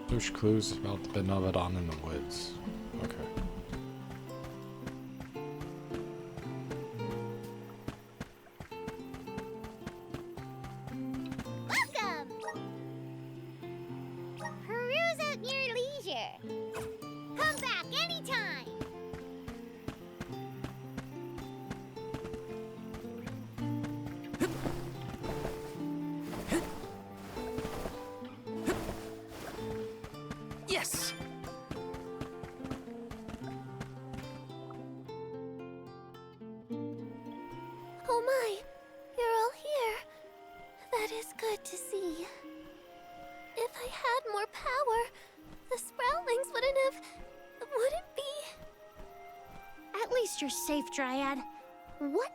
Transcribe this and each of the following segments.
There's clues about the Benevodon in the woods. Okay. Welcome! Peruse at your leisure. Come back anytime. Yes! Oh my, you're all here. That is good to see. If I had more power, the Sproutlings wouldn't be. At least you're safe, Dryad. What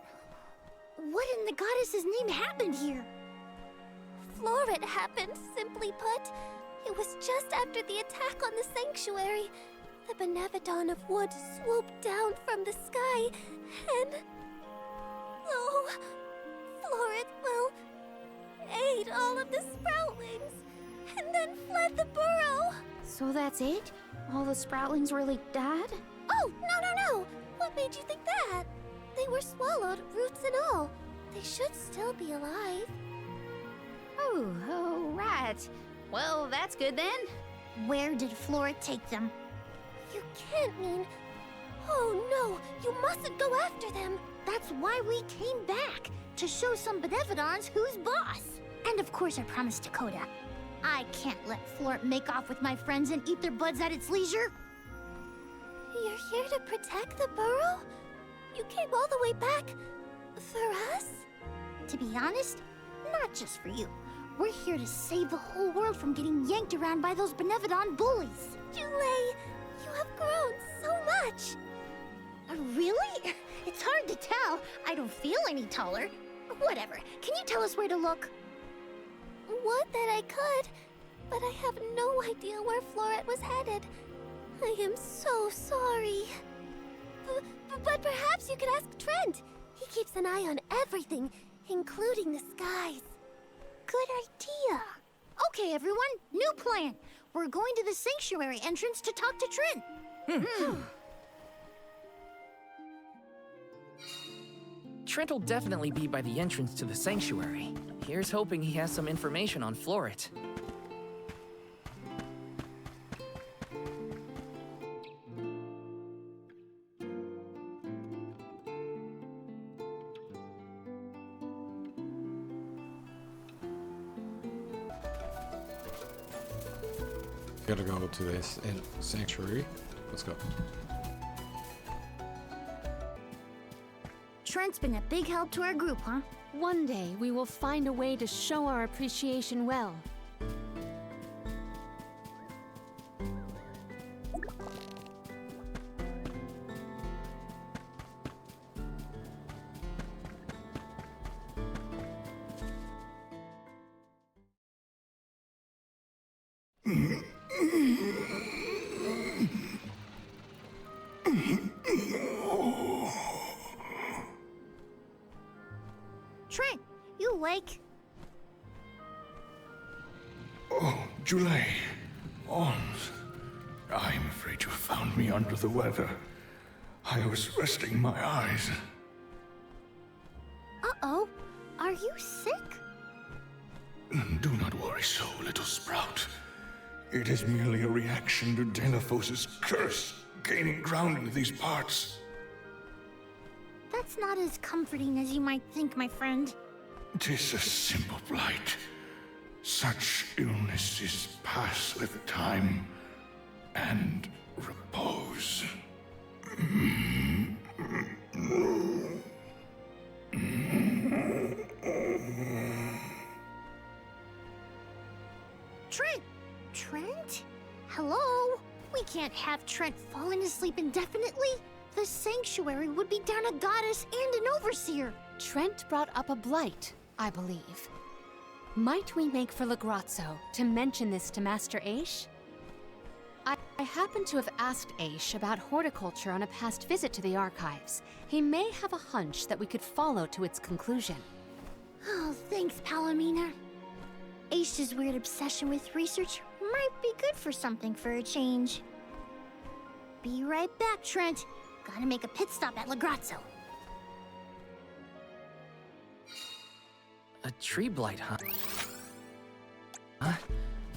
in the goddess's name happened here? Florid happened, simply put. It was just after the attack on the sanctuary. The Benevodon of wood swooped down from the sky, and... Oh, Florid, well, ate all of the Sproutlings, and then fled the burrow. So that's it? All the Sproutlings really died? Oh, no! What made you think that? They were swallowed, roots and all. They should still be alive. Oh, right. Well, that's good then. Where did Flora take them? You can't mean... Oh no, you mustn't go after them. That's why we came back, to show some Benevodons who's boss. And of course I promised Dakota. I can't let Flora make off with my friends and eat their buds at its leisure. You're here to protect the burrow? You came all the way back for us? To be honest, not just for you. We're here to save the whole world from getting yanked around by those Benevodon bullies. Jule, you have grown so much. Really? It's hard to tell. I don't feel any taller. Whatever. Can you tell us where to look? Would that I could, but I have no idea where Floret was headed. I am so sorry. But perhaps you could ask Trent. He keeps an eye on everything, including the skies. Good idea. Okay, everyone, new plan. We're going to the sanctuary entrance to talk to Trent. Trent will definitely be by the entrance to the sanctuary. Here's hoping he has some information on Floret. Gotta go to this sanctuary. Let's go. Trent's been a big help to our group, huh? One day, we will find a way to show our appreciation well. Trent, you awake? Oh, Julie. Oh, I'm afraid you found me under the weather. I was resting my eyes. Uh-oh. Are you sick? Do not worry so, little sprout. It is merely a reaction to Delaphos's curse gaining ground in these parts. That's not as comforting as you might think, my friend. 'Tis a simple blight. Such illnesses pass with time and repose. Trent! Trent? Hello? We can't have Trent falling asleep indefinitely. The sanctuary would be down a goddess and an overseer. Trent brought up a blight, I believe. Might we make for Legrazzo to mention this to Master Aish? I happen to have asked Aish about horticulture on a past visit to the archives. He may have a hunch that we could follow to its conclusion. Oh, thanks, Palomina. Aish's weird obsession with research Might be good for something for a change. Be right back, Trent. Gotta make a pit stop at Lagrazzo. A tree blight, huh? I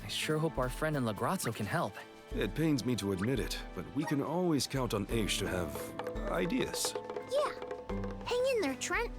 sure hope our friend in Lagrazzo can help. It pains me to admit it, but we can always count on Aish to have ideas. Yeah. Hang in there, Trent.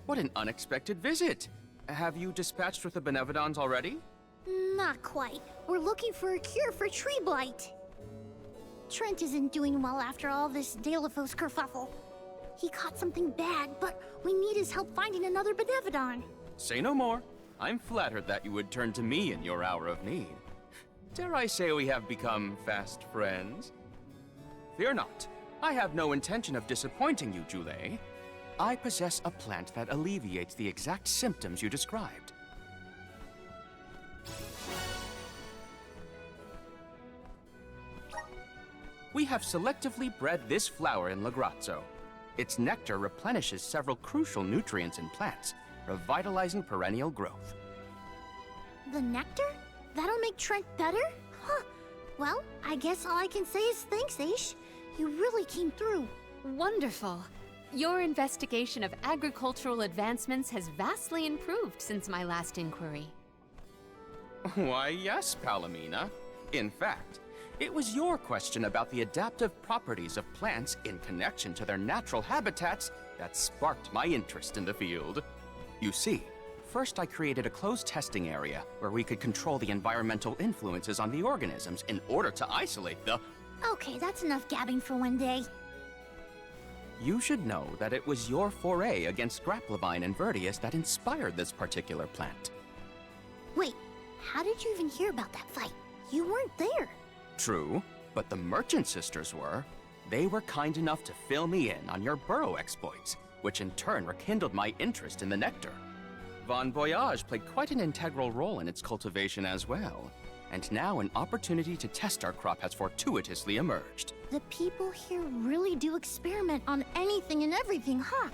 What an unexpected visit! Have you dispatched with the Benevodons already? Not quite. We're looking for a cure for tree blight. Trent isn't doing well after all this Delafos kerfuffle. He caught something bad, but we need his help finding another Benevodon. Say no more. I'm flattered that you would turn to me in your hour of need. Dare I say we have become fast friends? Fear not. I have no intention of disappointing you, Jule. I possess a plant that alleviates the exact symptoms you described. We have selectively bred this flower in Lagrazzo. Its nectar replenishes several crucial nutrients in plants, revitalizing perennial growth. The nectar? That'll make Trent better? Huh. Well, I guess all I can say is thanks, Aish. You really came through. Wonderful. Your investigation of agricultural advancements has vastly improved since my last inquiry. Why, yes, Palomina. In fact, it was your question about the adaptive properties of plants in connection to their natural habitats that sparked my interest in the field. You see, first I created a closed testing area where we could control the environmental influences on the organisms in order to isolate the... Okay, that's enough gabbing for one day. You should know that it was your foray against Grapplevine and Vertius that inspired this particular plant. Wait, how did you even hear about that fight? You weren't there. True, but the Merchant Sisters were. They were kind enough to fill me in on your burrow exploits, which in turn rekindled my interest in the nectar. Von Voyage played quite an integral role in its cultivation as well, and now an opportunity to test our crop has fortuitously emerged. The people here really do experiment on anything and everything, huh?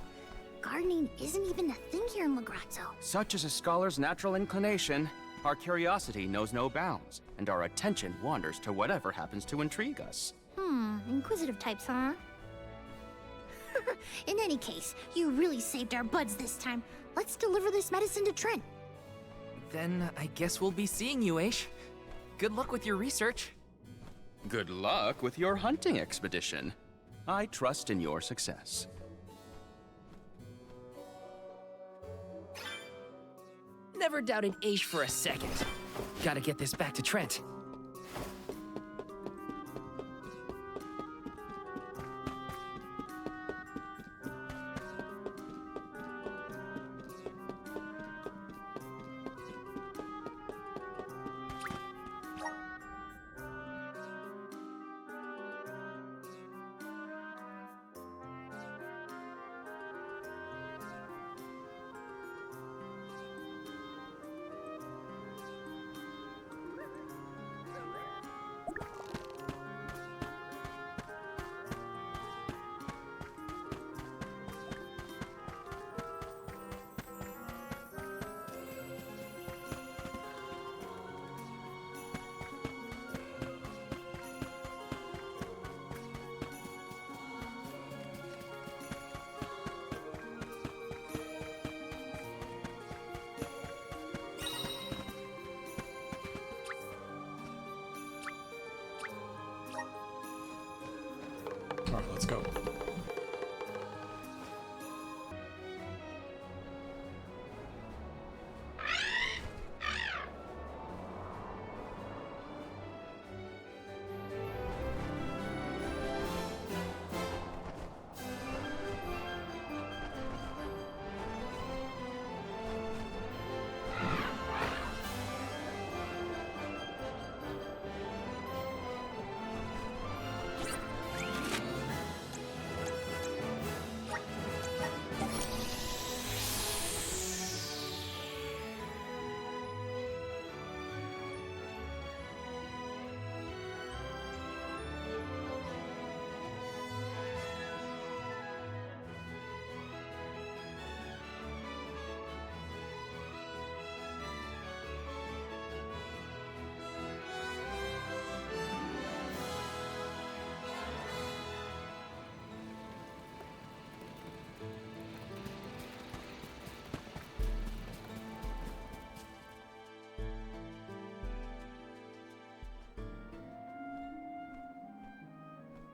Gardening isn't even a thing here in Lagrazzo. Such is a scholar's natural inclination. Our curiosity knows no bounds, and our attention wanders to whatever happens to intrigue us. Inquisitive types, huh? In any case, you really saved our buds this time. Let's deliver this medicine to Trent. Then I guess we'll be seeing you, Aish. Good luck with your research. Good luck with your hunting expedition. I trust in your success. Never doubted Aish for a second. Gotta get this back to Trent. Alright, let's go.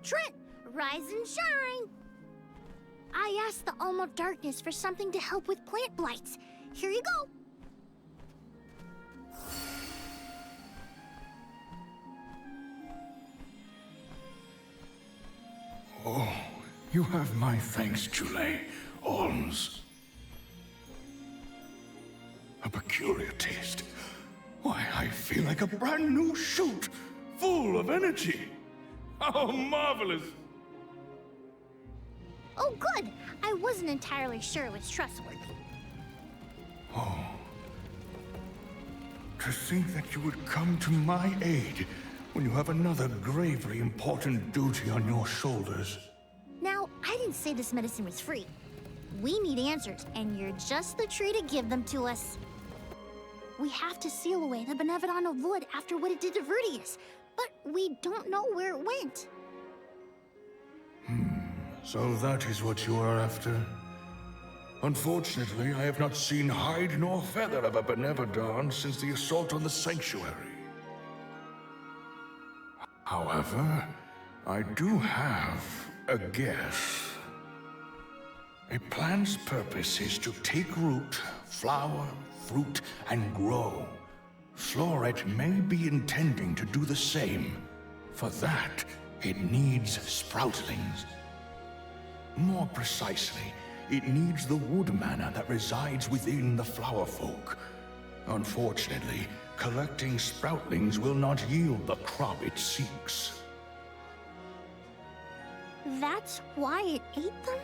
Trent, rise and shine! I asked the Alm of Darkness for something to help with plant blights. Here you go. Oh, you have my thanks, Jule. Alms. A peculiar taste. Why, I feel like a brand new shoot, full of energy. How marvelous! Oh, good. I wasn't entirely sure it was trustworthy. Oh. To think that you would come to my aid when you have another gravely important duty on your shoulders. Now, I didn't say this medicine was free. We need answers, and you're just the tree to give them to us. We have to seal away the Benevodon of Wood after what it did to Vertius, but we don't know where it went. So that is what you are after? Unfortunately, I have not seen hide nor feather of a Benevodon since the assault on the Sanctuary. However, I do have a guess. A plant's purpose is to take root, flower, fruit, and grow. Floret may be intending to do the same. For that, it needs sproutlings. More precisely, it needs the wood mana that resides within the flower folk. Unfortunately, collecting sproutlings will not yield the crop it seeks. That's why it ate them?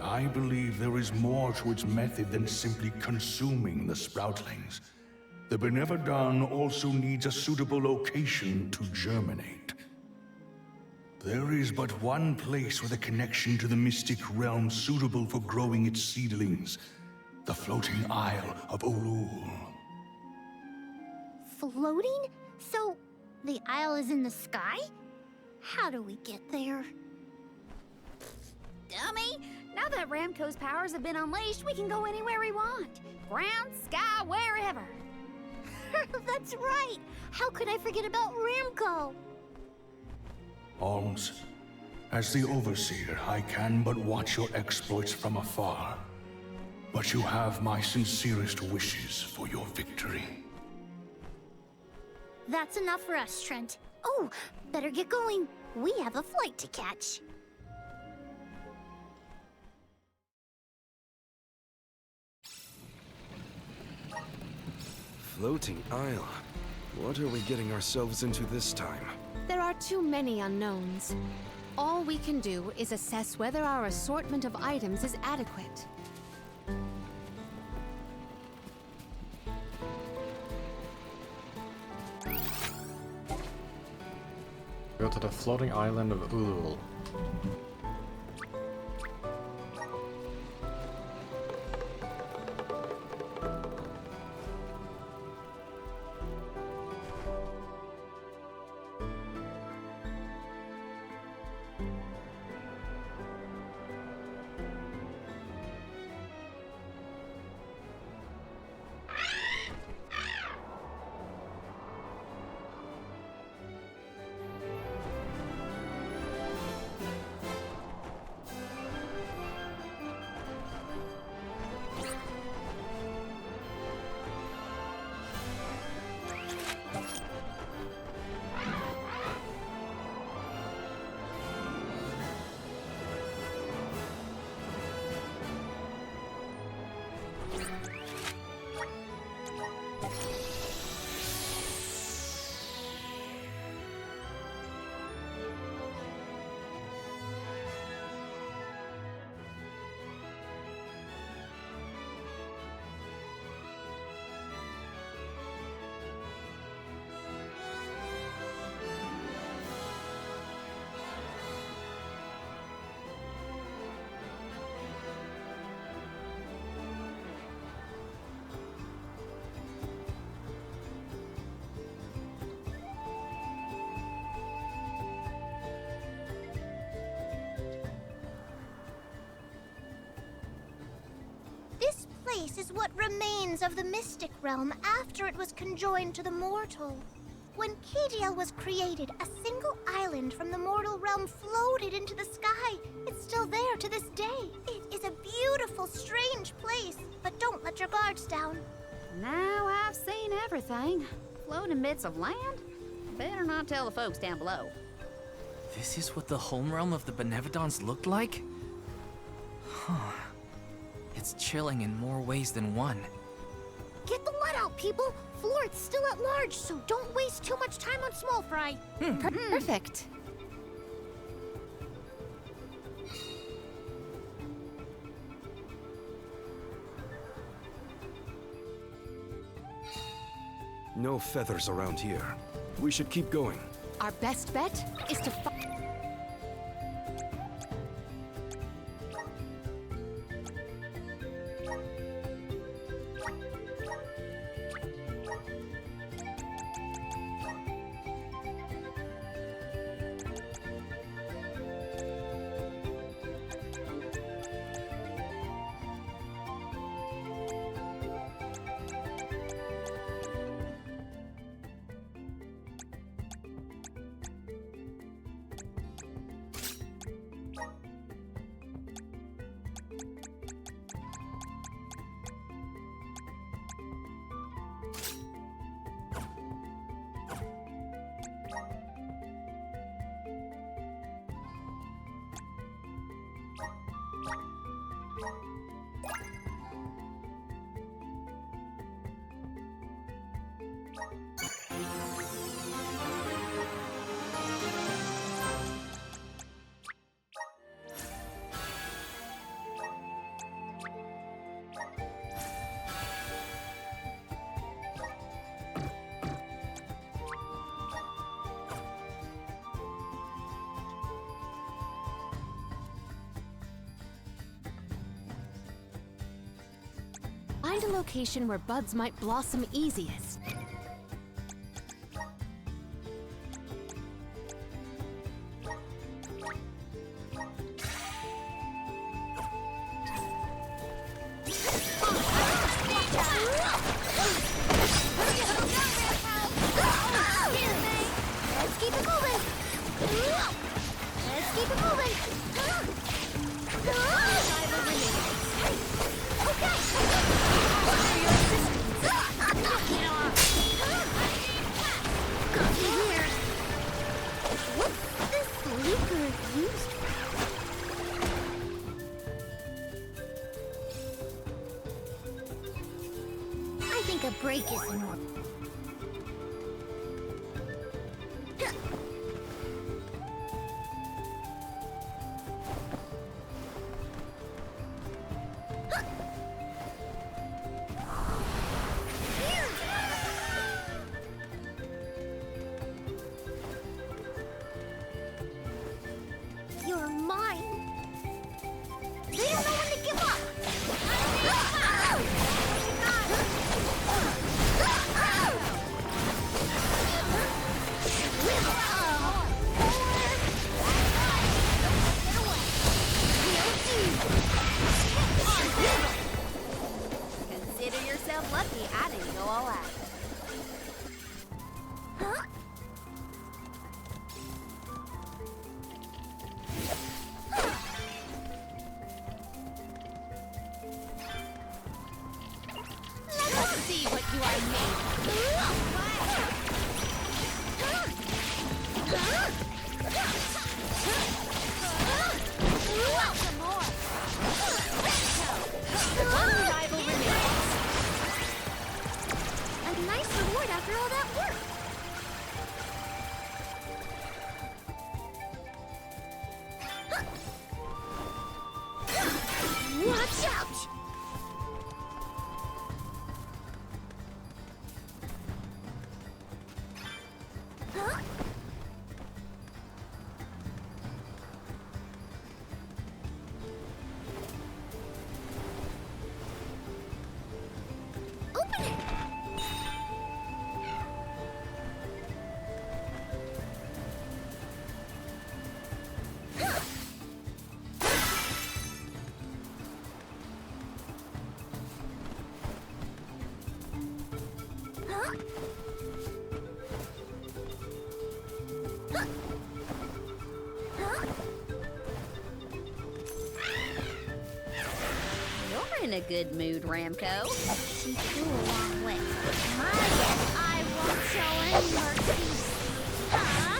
I believe there is more to its method than simply consuming the sproutlings. The Benevodon also needs a suitable location to germinate. There is but one place with a connection to the mystic realm suitable for growing its seedlings. The floating Isle of Ulul. Floating? So, the isle is in the sky? How do we get there? Dummy! Now that Ramco's powers have been unleashed, we can go anywhere we want. Ground, sky, wherever. That's right! How could I forget about Ramco? Alms, as the Overseer, I can but watch your exploits from afar. But you have my sincerest wishes for your victory. That's enough for us, Trent. Oh, better get going. We have a flight to catch. Floating isle. What are we getting ourselves into this time? There are too many unknowns. All we can do is assess whether our assortment of items is adequate. Go to the floating island of Ulul. This place is what remains of the mystic realm after it was conjoined to the mortal. When KDL was created, a single island from the mortal realm floated into the sky. It's still there to this day. It is a beautiful, strange place, but don't let your guards down. Now I've seen everything. Floating bits of land? Better not tell the folks down below. This is what the homerealm of the Benevodons looked like? Huh. It's chilling in more ways than one. Get the let out, people! Florit's still at large, so don't waste too much time on small fry. Perfect. No feathers around here. We should keep going. Our best bet is to find a location where buds might blossom easiest. Open it! You're in a good mood, Ramco. She flew a long way. My guess, I won't show any mercy. Huh?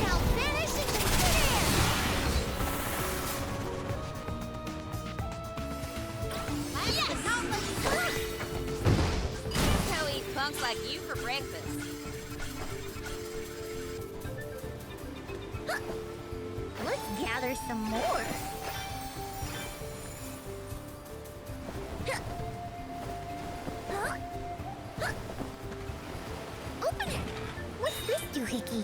Now finish and consider! Yes! How eat punks like you for breakfast. Let's gather some more. Open it! What's this doohickey?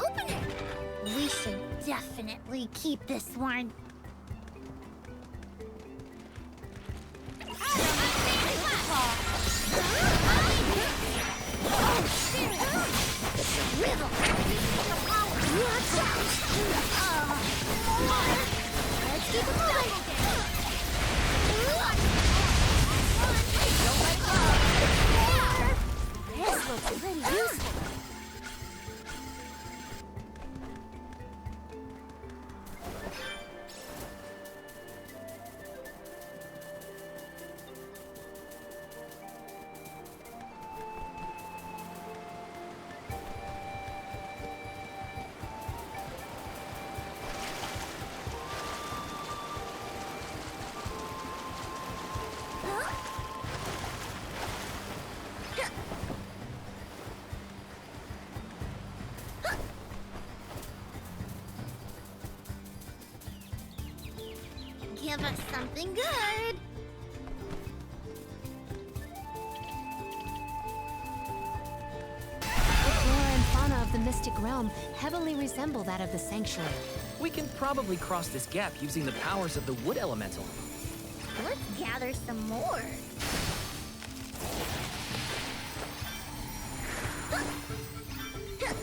Open it! We should definitely keep this one. Riddle! Watch out! Let's keep it moving! This looks pretty useful. Give us something good. The flora and fauna of the Mystic Realm heavily resemble that of the Sanctuary. We can probably cross this gap using the powers of the Wood Elemental. Let's gather some more. Give us...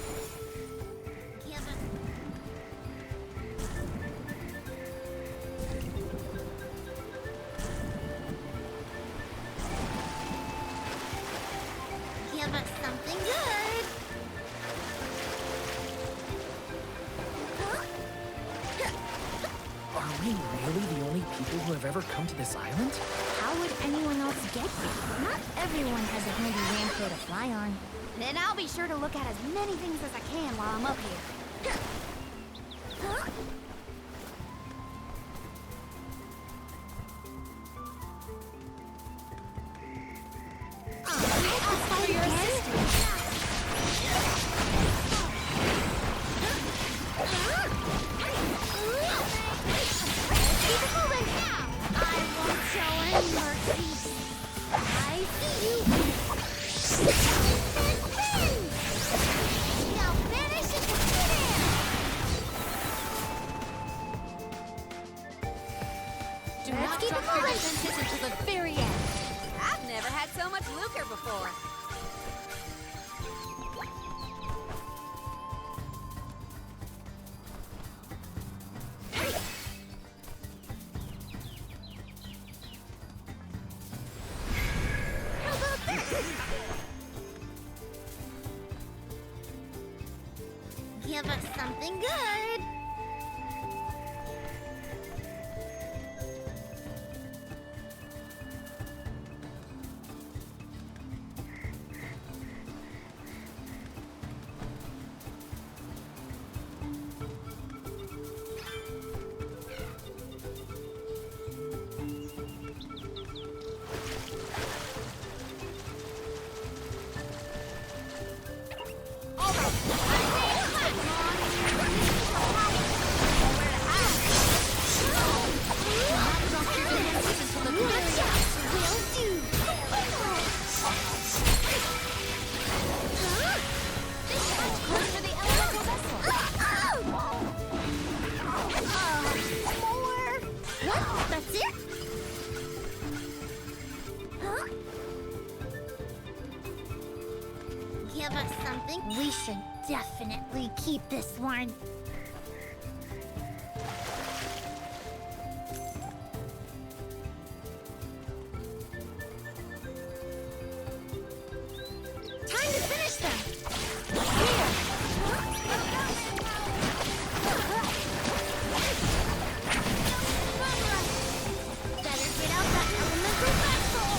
Give us something good. Are we really the only people who have ever come to this island? How would anyone else get here? Not everyone has a handy ramco to fly on. Then I'll be sure to look at as many things as I can while I'm up here. Do not drop your defenses until the very end. I've never had so much lucre before. Give us something good. give us something. We should definitely keep this one. Time to finish them! Better get out that elemental vessel!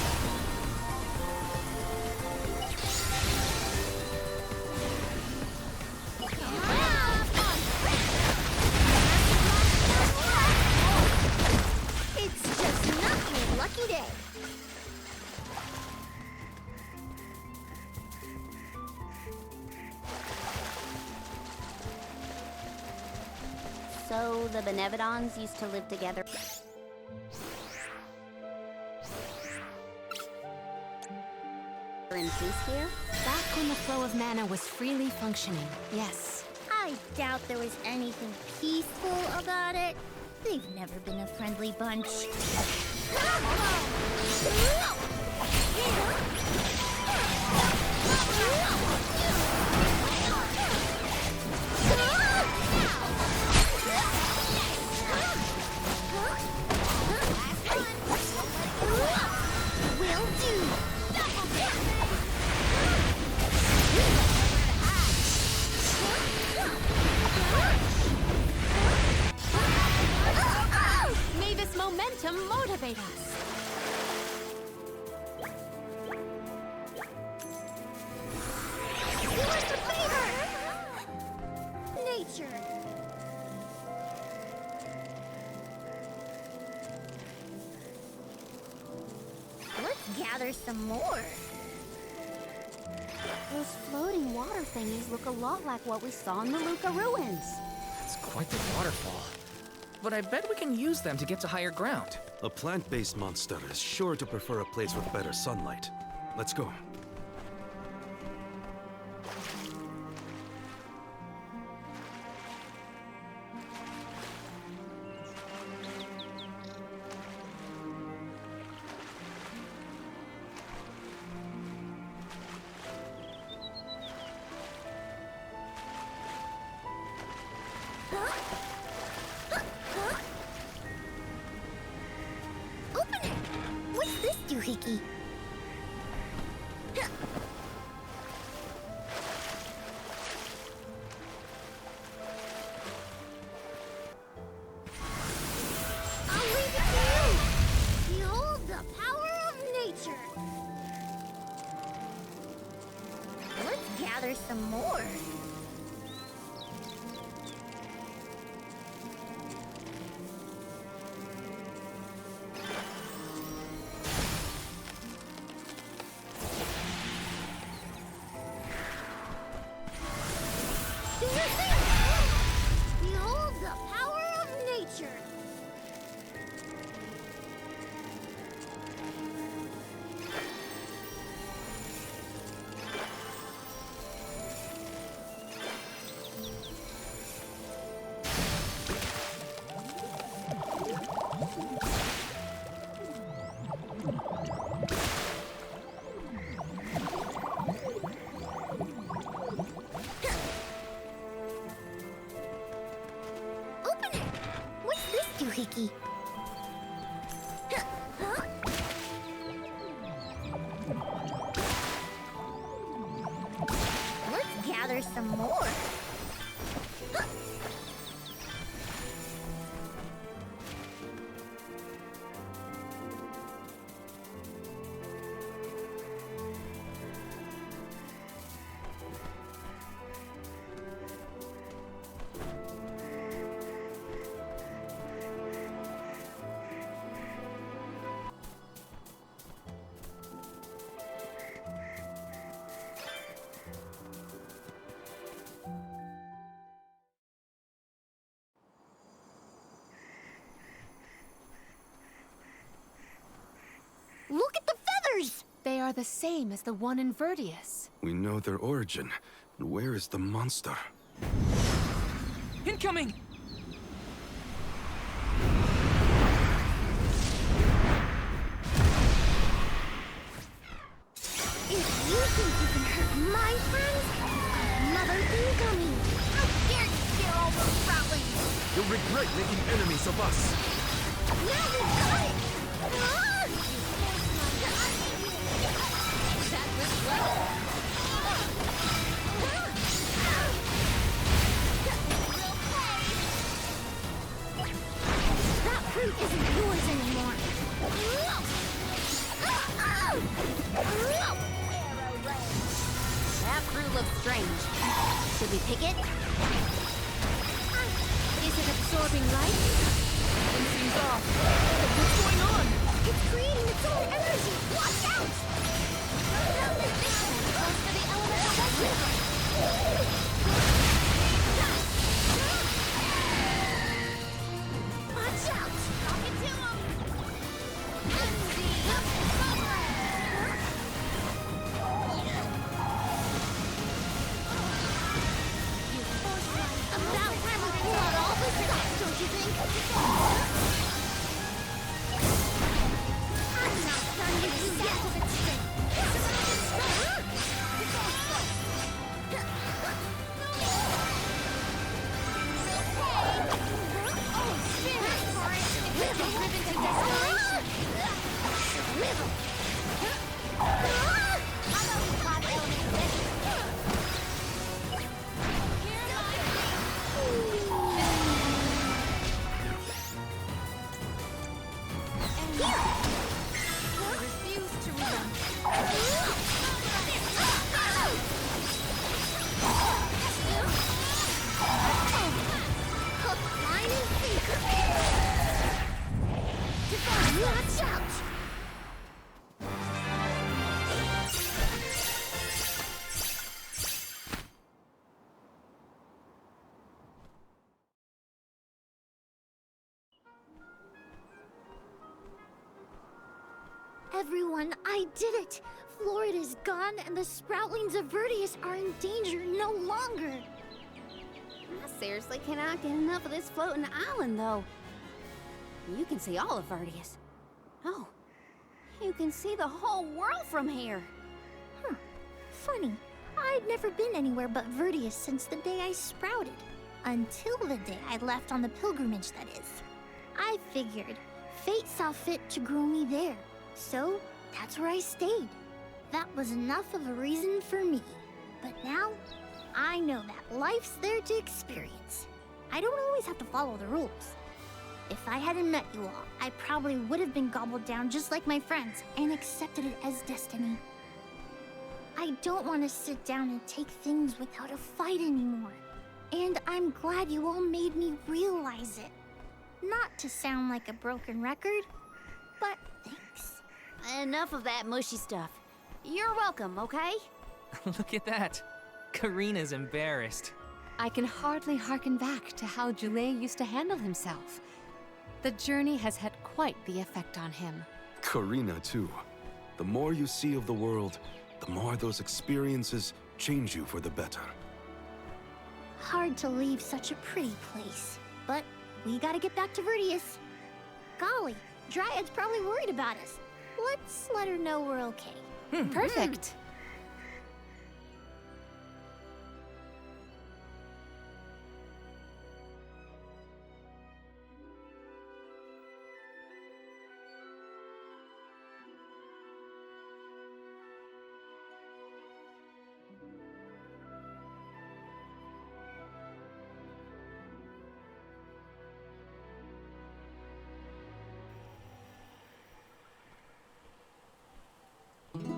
It's just not your lucky day. So the Benevodons used to live together. In peace here? Back when the flow of mana was freely functioning, yes. I doubt there was anything peaceful about it. They've never been a friendly bunch. Will do. May this momentum motivate us. Do us a favor! Nature. Let's gather some more. Those floating water thingies look a lot like what we saw in the Luca ruins. It's quite the waterfall. But I bet we can use them to get to higher ground. A plant-based monster is sure to prefer a place with better sunlight. Let's go. Open it! What's this doohickey? I'll leave it to you! Behold the power of nature! Let's gather some more. Behold the power of nature! Open it! What's this doohickey? Let's gather some more. Look at the feathers! They are the same as the one in Verdius. We know their origin. And where is the monster? Incoming! If you think you can hurt my friends, regret making enemies of us. Now we've got it! That was well. That fruit isn't yours anymore. That fruit looks strange. Should we pick it? Is it absorbing light? Something's off. What's going on? It's creating its own energy. Watch out! Goes for the elemental weapon. Watch out! Talking to him. About time we pull out all the stops, don't you think? I'm not done with you yet. Oh, spirit! We've been driven to desperation. How about we pop elements this? Refuse to relent. Hook, line, and sinker. Watch out! Everyone, I did it! Florida's gone, and the sproutlings of Vertius are in danger no longer. I seriously cannot get enough of this floating island, though. You can see all of Vertius. Oh, you can see the whole world from here. Funny, I'd never been anywhere but Vertius since the day I sprouted. Until the day I left on the pilgrimage, that is. I figured fate saw fit to grow me there, so that's where I stayed. That was enough of a reason for me. But now, I know that life's there to experience. I don't always have to follow the rules. If I hadn't met you all, I probably would have been gobbled down just like my friends and accepted it as destiny. I don't want to sit down and take things without a fight anymore. And I'm glad you all made me realize it. Not to sound like a broken record, but thanks. Enough of that mushy stuff. You're welcome, okay? Look at that. Karina's embarrassed. I can hardly hearken back to how Joulet used to handle himself. The journey has had quite the effect on him. Karina, too. The more you see of the world, the more those experiences change you for the better. Hard to leave such a pretty place, but we gotta get back to Vertius. Golly, Dryad's probably worried about us. Let's let her know we're okay. Perfect.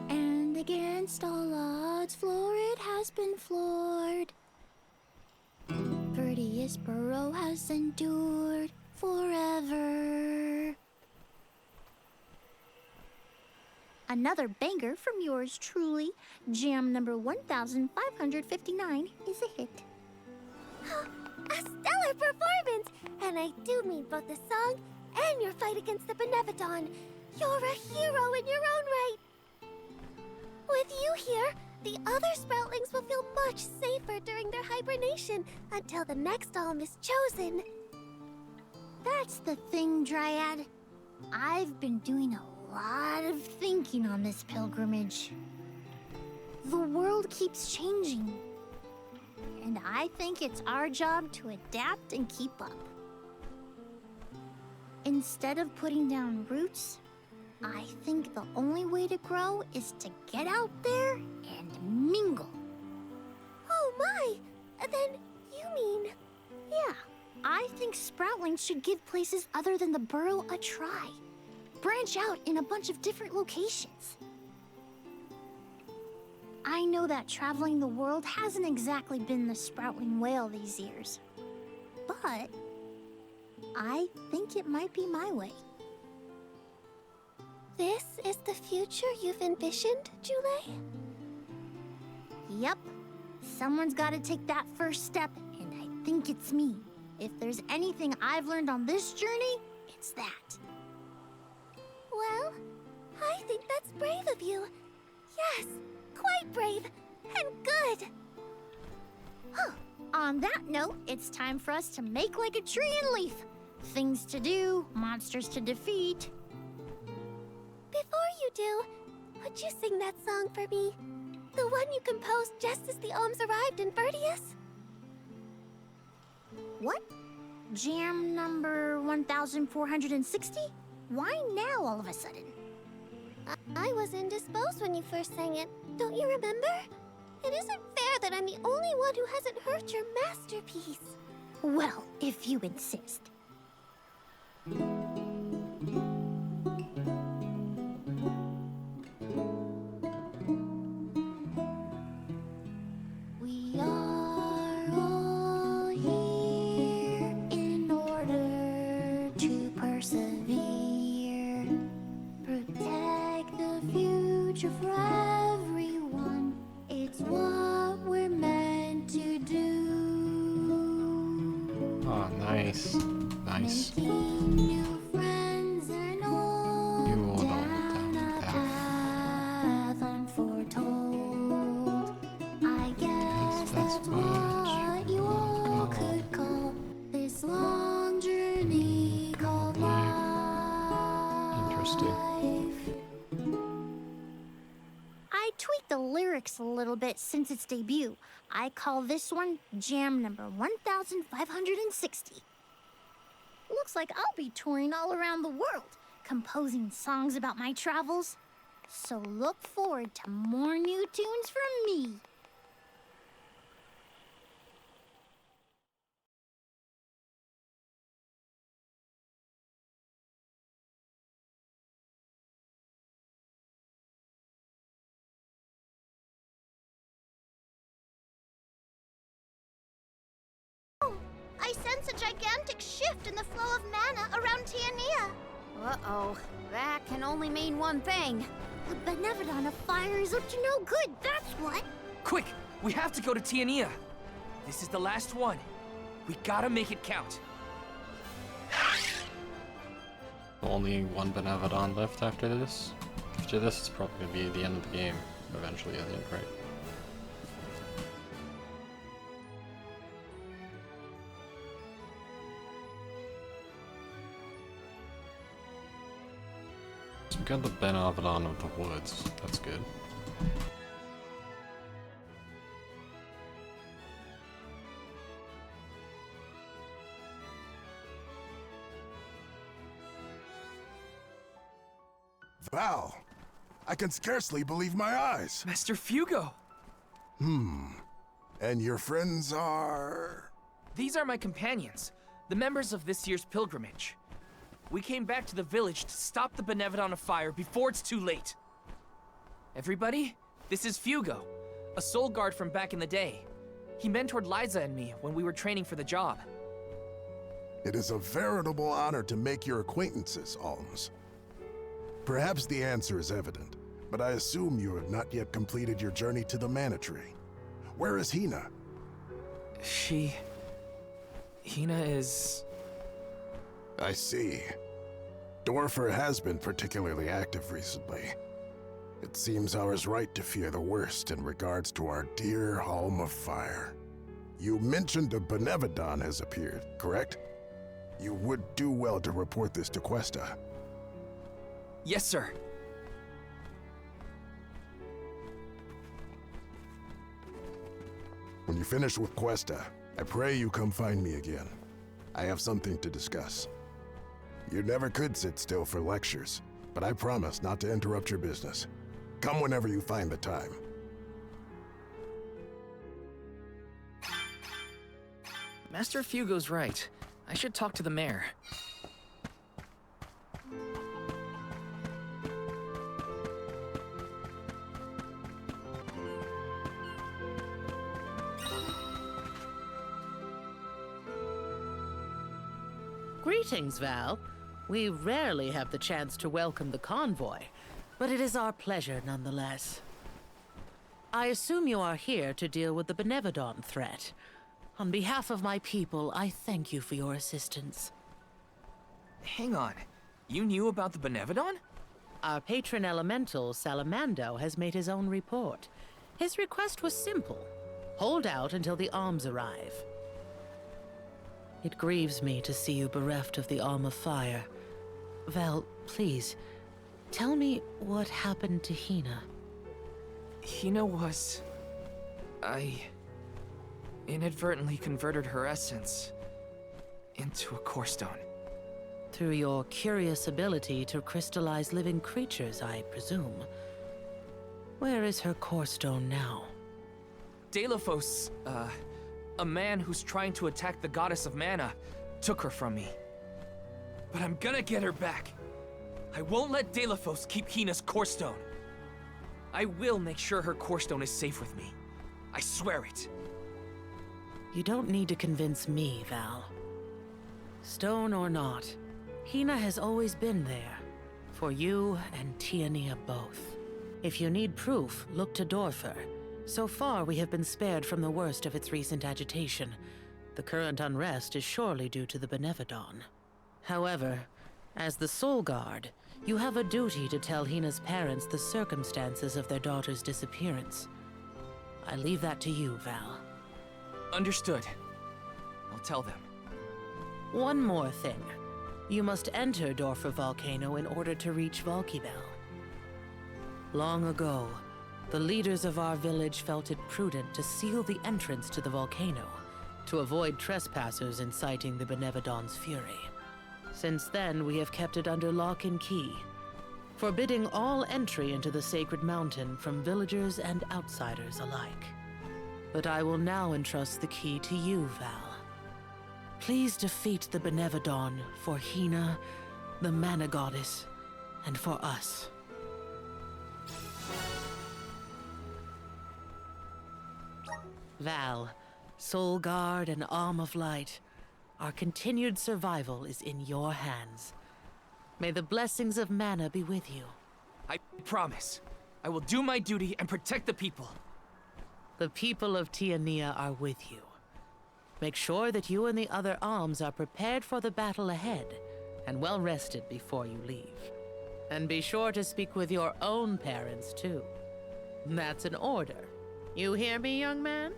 And against all odds, Florid has been floored. Vertius Burrow has endured forever. Another banger from yours truly, jam number 1559 is a hit. A stellar performance! And I do mean both the song and your fight against the Benevodon. You're a hero in your own right. With you here, the other sproutlings will feel much safer during their hibernation until the next alm is chosen. That's the thing, Dryad. I've been doing a lot of thinking on this pilgrimage. The world keeps changing, and I think it's our job to adapt and keep up. Instead of putting down roots, I think the only way to grow is to get out there and mingle. Oh my! Then you mean... Yeah, I think Sproutlings should give places other than the burrow a try. Branch out in a bunch of different locations. I know that traveling the world hasn't exactly been the Sproutling whale these years, but I think it might be my way. This is the future you've envisioned, Jule? Yep. Someone's gotta take that first step, and I think it's me. If there's anything I've learned on this journey, it's that. Well, I think that's brave of you. Yes, quite brave. And good. On that note, it's time for us to make like a tree and leaf. Things to do, monsters to defeat. Before you do, would you sing that song for me? The one you composed just as the alms arrived in Vertius? What? Jam number 1460? Why now all of a sudden? I was indisposed when you first sang it. Don't you remember? It isn't fair that I'm the only one who hasn't heard your masterpiece. Well, if you insist. We are all here in order to persevere. Protect the future for everyone. It's what we're meant to do. Oh, nice. Nice. Making new friends and all You all down know a that. path unforetold. I guess that's what you all could call this long journey called life. Interesting. I tweaked the lyrics a little bit since its debut. I call this one Jam number 1560. Looks like I'll be touring all around the world, composing songs about my travels. So look forward to more new tunes from me. I sense a gigantic shift in the flow of mana around Tiania. Uh-oh. That can only mean one thing. The Benevodon of fire is up to no good, that's what. Quick! We have to go to Tiania! This is the last one. We gotta make it count. Only one Benevodon left after this. After this, it's probably gonna be the end of the game eventually, I think, right? So we got the Benevodon of the woods. That's good. Val, I can scarcely believe my eyes. Master Fugo! And your friends are... These are my companions, the members of this year's pilgrimage. We came back to the village to stop the Benevodon of Fire before it's too late. Everybody, this is Fugo, a soul guard from back in the day. He mentored Liza and me when we were training for the job. It is a veritable honor to make your acquaintances, Alms. Perhaps the answer is evident, but I assume you have not yet completed your journey to the Mana Tree. Where is Hina? Hina is... I see. Dwarfer has been particularly active recently. It seems I was right to fear the worst in regards to our dear home of fire. You mentioned a Benevodon has appeared, correct? You would do well to report this to Questa. Yes, sir. When you finish with Questa, I pray you come find me again. I have something to discuss. You never could sit still for lectures, but I promise not to interrupt your business. Come whenever you find the time. Master Fugo's right. I should talk to the mayor. Greetings, Val. We rarely have the chance to welcome the convoy, but it is our pleasure nonetheless. I assume you are here to deal with the Benevodon threat. On behalf of my people, I thank you for your assistance. Hang on. You knew about the Benevodon? Our patron elemental, Salamando, has made his own report. His request was simple. Hold out until the arms arrive. It grieves me to see you bereft of the Arm of Fire. Val, please, tell me what happened to Hina. Hina was... I inadvertently converted her essence into a core stone. Through your curious ability to crystallize living creatures, I presume. Where is her core stone now? Delphos, a man who's trying to attack the goddess of mana, took her from me. But I'm gonna get her back. I won't let Delphos keep Hina's core stone. I will make sure her core stone is safe with me. I swear it. You don't need to convince me, Val. Stone or not, Hina has always been there. For you and Tiania both. If you need proof, look to Dorfer. So far, we have been spared from the worst of its recent agitation. The current unrest is surely due to the Benevodon. However, as the Soul Guard, you have a duty to tell Hina's parents the circumstances of their daughter's disappearance. I leave that to you, Val. Understood. I'll tell them. One more thing. You must enter Dorfer Volcano in order to reach Valkybel. Long ago, the leaders of our village felt it prudent to seal the entrance to the volcano, to avoid trespassers inciting the Benevodon's fury. Since then, we have kept it under lock and key, forbidding all entry into the sacred mountain from villagers and outsiders alike. But I will now entrust the key to you, Val. Please defeat the Benevodon for Hina, the Mana Goddess, and for us. Val, Soul Guard and Arm of Light, our continued survival is in your hands. May the blessings of Mana be with you. I promise. I will do my duty and protect the people. The people of Tiania are with you. Make sure that you and the other arms are prepared for the battle ahead, and well rested before you leave. And be sure to speak with your own parents, too. That's an order. You hear me, young man?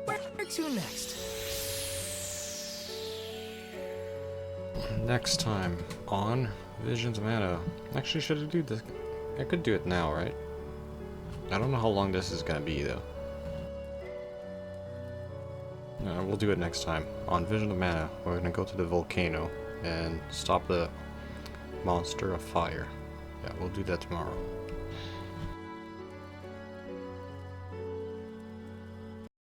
Where to next? Next time on Visions of Mana. Actually, should I do this? I could do it now, right? I don't know how long this is gonna be, though. No, we'll do it next time. On Vision of Mana, we're gonna go to the volcano and stop the monster of fire. Yeah, we'll do that tomorrow.